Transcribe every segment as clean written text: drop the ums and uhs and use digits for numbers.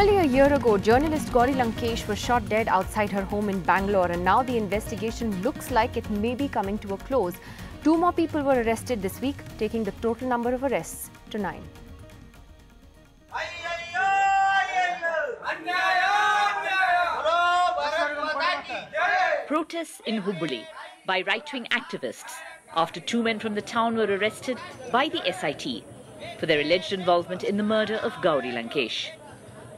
Nearly a year ago, journalist Gauri Lankesh was shot dead outside her home in Bangalore, and now the investigation looks like it may be coming to a close. 2 more people were arrested this week, taking the total number of arrests to 9. Protests in Hubballi by right-wing activists after 2 men from the town were arrested by the SIT for their alleged involvement in the murder of Gauri Lankesh.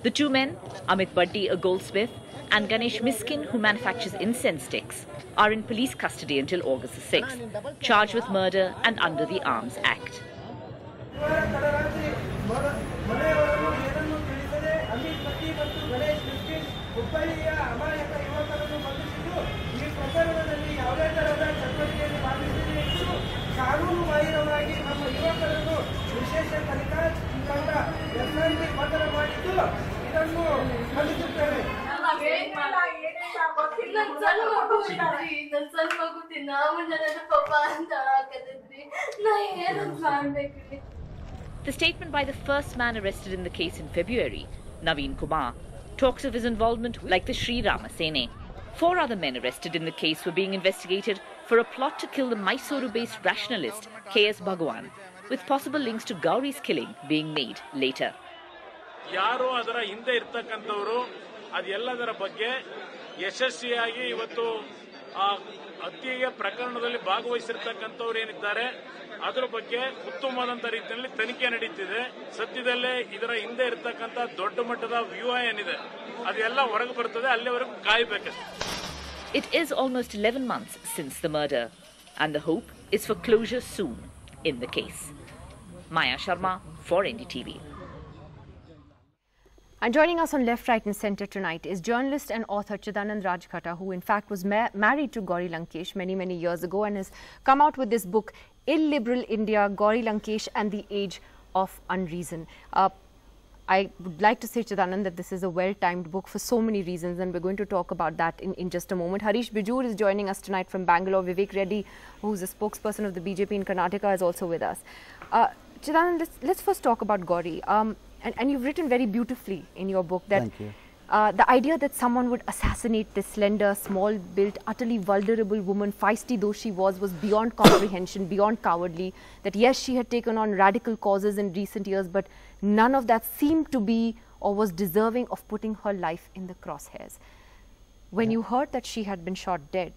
The 2 men, Amit Baddi, a goldsmith, and Ganesh Miskin, who manufactures incense sticks, are in police custody until August 6th, charged with murder and under the Arms Act. The statement by the first man arrested in the case in February, Naveen Kumar, talks of his involvement like the Sri Rama Sene. 4 other men arrested in the case were being investigated for a plot to kill the Mysuru-based rationalist K.S. Bhagwan, with possible links to Gauri's killing being made later. ಯಾರು ಅದರ ಹಿಂದೆ ಇರತಕ್ಕಂತವರು ಅದೆಲ್ಲದರ ಬಗ್ಗೆ ಯಶಸ್ವಿಯಾಗಿ ಇವತ್ತು ಆ ಹತ್ಯೆಯ ಪ್ರಕರಣದಲ್ಲಿ ಭಾಗವಹಿಸಿರತಕ್ಕಂತವರು ಏನಿದ್ದಾರೆ ಅದರ ಬಗ್ಗೆ ಉತ್ತಮವಾದಂತ ರೀತಿಯಲ್ಲಿ ತನಿಖೆ ನಡೆಯುತ್ತಿದೆ. ಸದ್ಯದಲ್ಲೇ ಇದರ ಹಿಂದೆ ಇರತಕ್ಕಂತ ದೊಡ್ಡ ಮಟ್ಟದ ವ್ಯೂಹ ಏನಿದೆ ಅದೆಲ್ಲ ಹೊರಗೆ ಬರುತ್ತದೆ, ಅಲ್ಲಿವರೆಗೂ ಕಾಯಬೇಕಷ್ಟೆ. It is almost 11 months since the murder, and the hope is for closure soon in the case. Maya Sharma for NDTv. And joining us on Left, Right and Centre tonight is journalist and author Chidanand Rajghatta, who in fact was married to Gauri Lankesh many years ago and has come out with this book, Illiberal India, Gauri Lankesh and the Age of Unreason. I would like to say, Chidanand, that this is a well-timed book for so many reasons, and we're going to talk about that in just a moment. Harish Bijur is joining us tonight from Bangalore. Vivek Reddy, who's the spokesperson of the BJP in Karnataka, is also with us. Chidanand, let's first talk about Gauri. And you've written very beautifully in your book that the idea that someone would assassinate this slender, small-built, utterly vulnerable woman, feisty though she was beyond comprehension, beyond cowardly. That yes, she had taken on radical causes in recent years, but none of that seemed to be or was deserving of putting her life in the crosshairs. When you heard that she had been shot dead,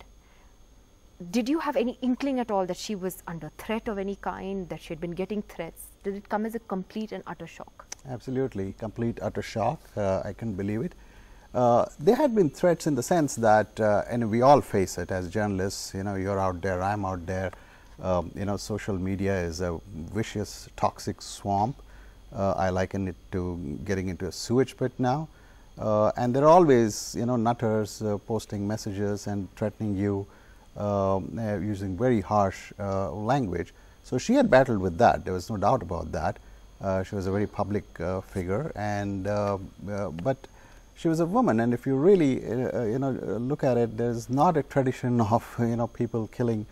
did you have any inkling at all that she was under threat of any kind, that she had been getting threats? Did it come as a complete and utter shock? Absolutely, complete utter shock. I can't believe it. There had been threats in the sense that, and we all face it as journalists. You know, you're out there, I'm out there. You know, social media is a vicious, toxic swamp. I liken it to getting into a sewage pit now. And there are always, you know, nutters posting messages and threatening you, using very harsh language. So she had battled with that. There was no doubt about that. She was a very public figure, and but she was a woman. And if you really, you know, look at it, there's not a tradition of, you know, people killing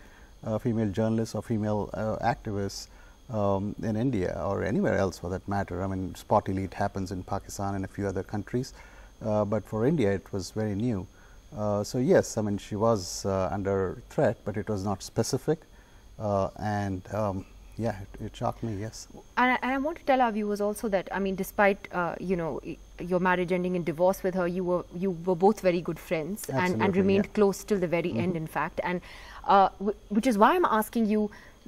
female journalists or female activists in India or anywhere else for that matter. I mean, spot elite happens in Pakistan and a few other countries, but for India it was very new. So yes, I mean, she was under threat, but it was not specific, and yeah, it shocked me, yes. And I want to tell our viewers also that, I mean, despite, you know, your marriage ending in divorce with her, you were both very good friends and remained close till the very end, in fact. And which is why I'm asking you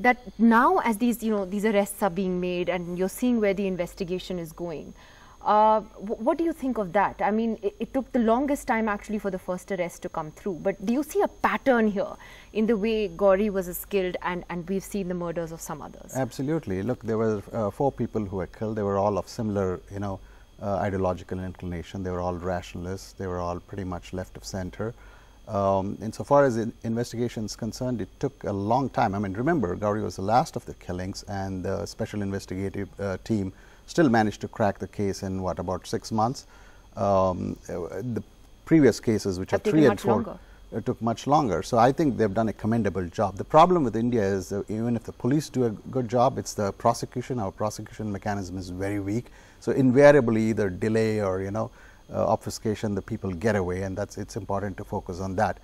that now, as these, you know, these arrests are being made and you're seeing where the investigation is going, what do you think of that? I mean, it took the longest time actually for the first arrest to come through, but do you see a pattern here in the way Gauri was killed and we've seen the murders of some others? Absolutely. Look, there were 4 people who were killed. They were all of similar, you know, ideological inclination. They were all rationalists. They were all pretty much left of center. Insofar as investigation is concerned, it took a long time. I mean, remember, Gauri was the last of the killings, and the special investigative team still managed to crack the case in what, about 6 months. The previous cases, which are 3 and 4, took much longer. So I think they've done a commendable job. The problem with India is even if the police do a good job, it's the prosecution. Our prosecution mechanism is very weak. So invariably either delay or obfuscation, the people get away, and it's important to focus on that.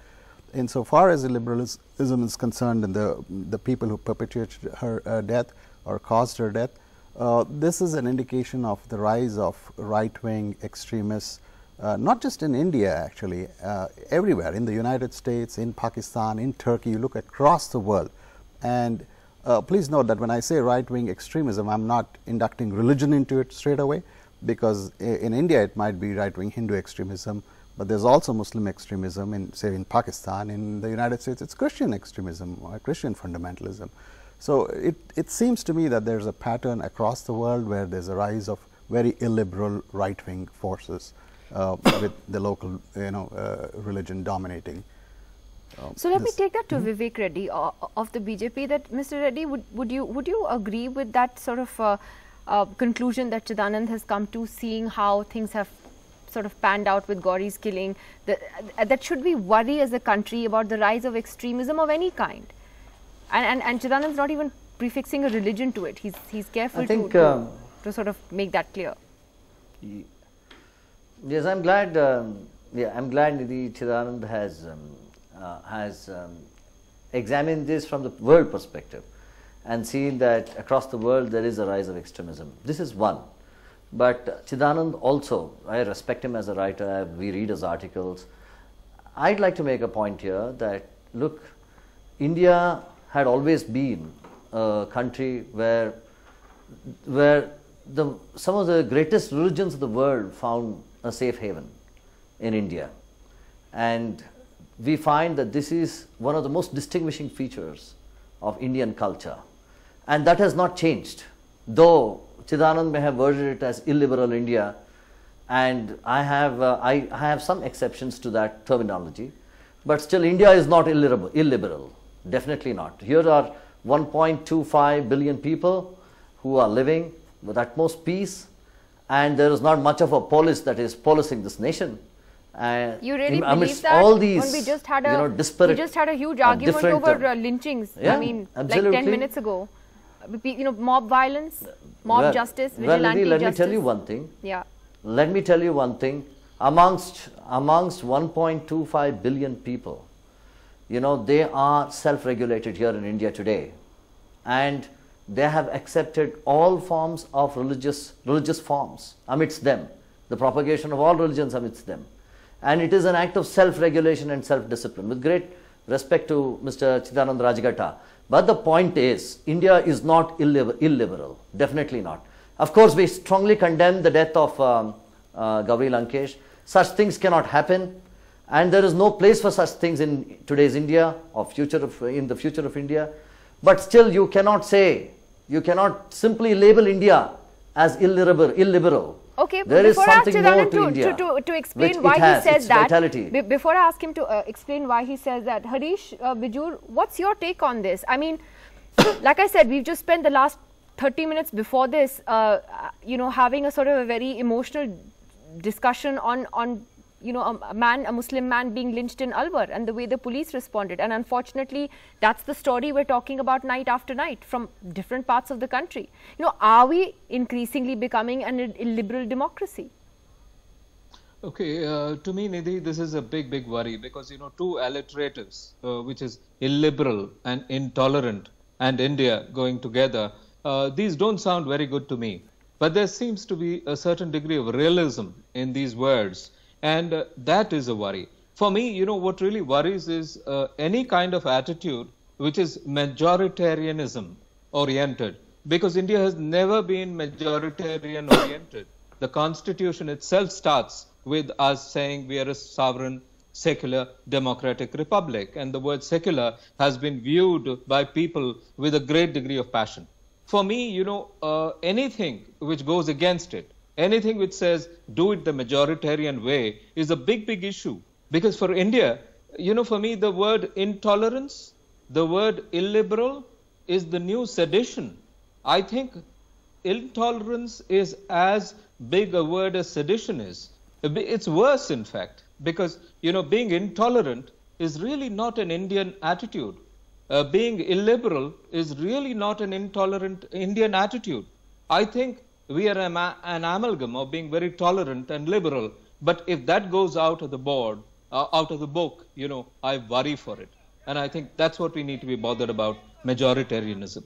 Insofar as illiberalism is concerned and the people who perpetuated her death or caused her death, this is an indication of the rise of right-wing extremists, not just in India actually, everywhere, in the United States, in Pakistan, in Turkey. You look across the world, and please note that when I say right-wing extremism, I'm not inducting religion into it straight away, because in India it might be right-wing Hindu extremism, but there's also Muslim extremism in, say, in Pakistan. In the United States it's Christian extremism or Christian fundamentalism. So it seems to me that there's a pattern across the world where there's a rise of very illiberal right-wing forces with the local religion dominating. So let me take that to Vivek Reddy of the BJP. That Mr. Reddy, would you agree with that sort of conclusion that Chidanand has come to, seeing how things have sort of panned out with Gauri's killing, that should we worry as a country about the rise of extremism of any kind? And Chidanand's not even prefixing a religion to it. He's careful to sort of make that clear. Yes, I'm glad. I'm glad Nidhi Chidanand has examined this from the world perspective and seen that across the world there is a rise of extremism. This is one. But Chidanand also, I respect him as a writer. We read his articles. I'd like to make a point here that, look, India had always been a country where some of the greatest religions of the world found a safe haven in India. And we find that this is one of the most distinguishing features of Indian culture. And that has not changed, though Chidanand may have worded it as illiberal India, and I have some exceptions to that terminology, but still India is not illiberal, definitely not. Here are 1.25 billion people who are living with utmost peace, and there is not much of a police that is policing this nation. You really believe that? All these, when we just had a huge argument over lynchings, yeah, I mean, absolutely. like 10 minutes ago. Mob violence, mob justice, vigilante let justice. me tell you one thing. Yeah. Let me tell you one thing. Amongst 1.25 billion people, they are self-regulated here in India today, and they have accepted all forms of religious forms amidst them, the propagation of all religions amidst them, and it is an act of self-regulation and self-discipline. With great respect to Mr. Chidanand Rajghatta. But the point is, India is not illiberal, definitely not. Of course, we strongly condemn the death of Gauri Lankesh. Such things cannot happen, and there is no place for such things in today's India or in the future of India. But still, you cannot simply label India as illiberal. Okay, there is something more to India, to explain why he says that. Vitality. Before I ask him to explain why he says that, Harish Bijur, what's your take on this? I mean, like I said, we've just spent the last 30 minutes before this, having a sort of a very emotional discussion on a Muslim man being lynched in Alwar and the way the police responded. And unfortunately, that's the story we're talking about night after night from different parts of the country. Are we increasingly becoming an illiberal democracy? Okay, to me, Nidhi, this is a big worry because, two alliteratives, which is illiberal and intolerant and India going together, these don't sound very good to me. But there seems to be a certain degree of realism in these words. And that is a worry. For me, what really worries is any kind of attitude which is majoritarianism oriented, because India has never been majoritarian oriented. The constitution itself starts with us saying we are a sovereign, secular, democratic republic. And the word secular has been viewed by people with a great degree of passion. For me, anything which goes against it, anything which says do it the majoritarian way is a big issue. Because for India, for me, the word intolerance, the word illiberal is the new sedition. I think intolerance is as big a word as sedition is. It's worse, in fact, because, being intolerant is really not an Indian attitude. Being illiberal is really not an intolerant Indian attitude. I think we are an amalgam of being very tolerant and liberal. But if that goes out of the board, out of the book, I worry for it. And I think that's what we need to be bothered about, majoritarianism.